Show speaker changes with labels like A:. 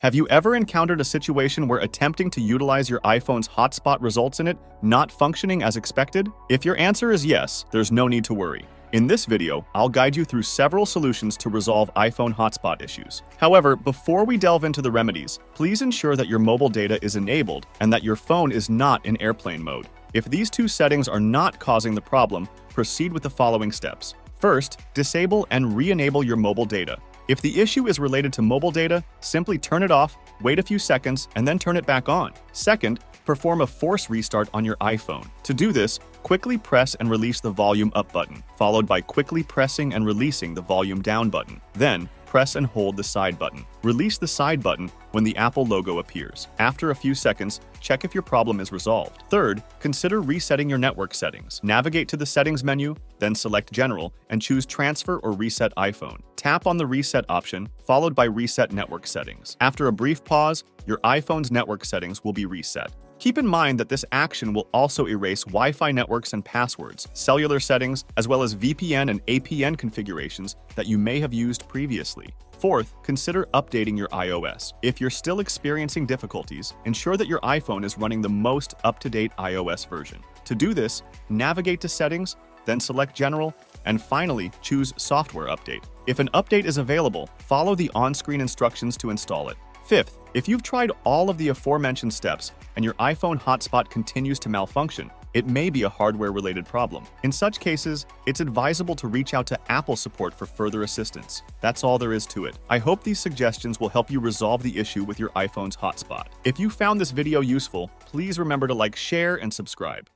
A: Have you ever encountered a situation where attempting to utilize your iPhone's hotspot results in it not functioning as expected? If your answer is yes, there's no need to worry. In this video, I'll guide you through several solutions to resolve iPhone hotspot issues. However, before we delve into the remedies, please ensure that your mobile data is enabled and that your phone is not in airplane mode. If these two settings are not causing the problem, proceed with the following steps. First, disable and re-enable your mobile data. If the issue is related to mobile data, simply turn it off, wait a few seconds, and then turn it back on. Second, perform a force restart on your iPhone. To do this, quickly press and release the volume up button, followed by quickly pressing and releasing the volume down button. Then, press and hold the side button. Release the side button when the Apple logo appears. After a few seconds, check if your problem is resolved. Third, consider resetting your network settings. Navigate to the Settings menu, then select General, and choose Transfer or Reset iPhone. Tap on the Reset option, followed by Reset Network Settings. After a brief pause, your iPhone's network settings will be reset. Keep in mind that this action will also erase Wi-Fi networks and passwords, cellular settings, as well as VPN and APN configurations that you may have used previously. Fourth, consider updating your iOS. If you're still experiencing difficulties, ensure that your iPhone is running the most up-to-date iOS version. To do this, navigate to Settings, then select General, and finally choose Software Update. If an update is available, follow the on-screen instructions to install it. Fifth, if you've tried all of the aforementioned steps and your iPhone hotspot continues to malfunction, it may be a hardware-related problem. In such cases, it's advisable to reach out to Apple support for further assistance. That's all there is to it. I hope these suggestions will help you resolve the issue with your iPhone's hotspot. If you found this video useful, please remember to like, share, and subscribe.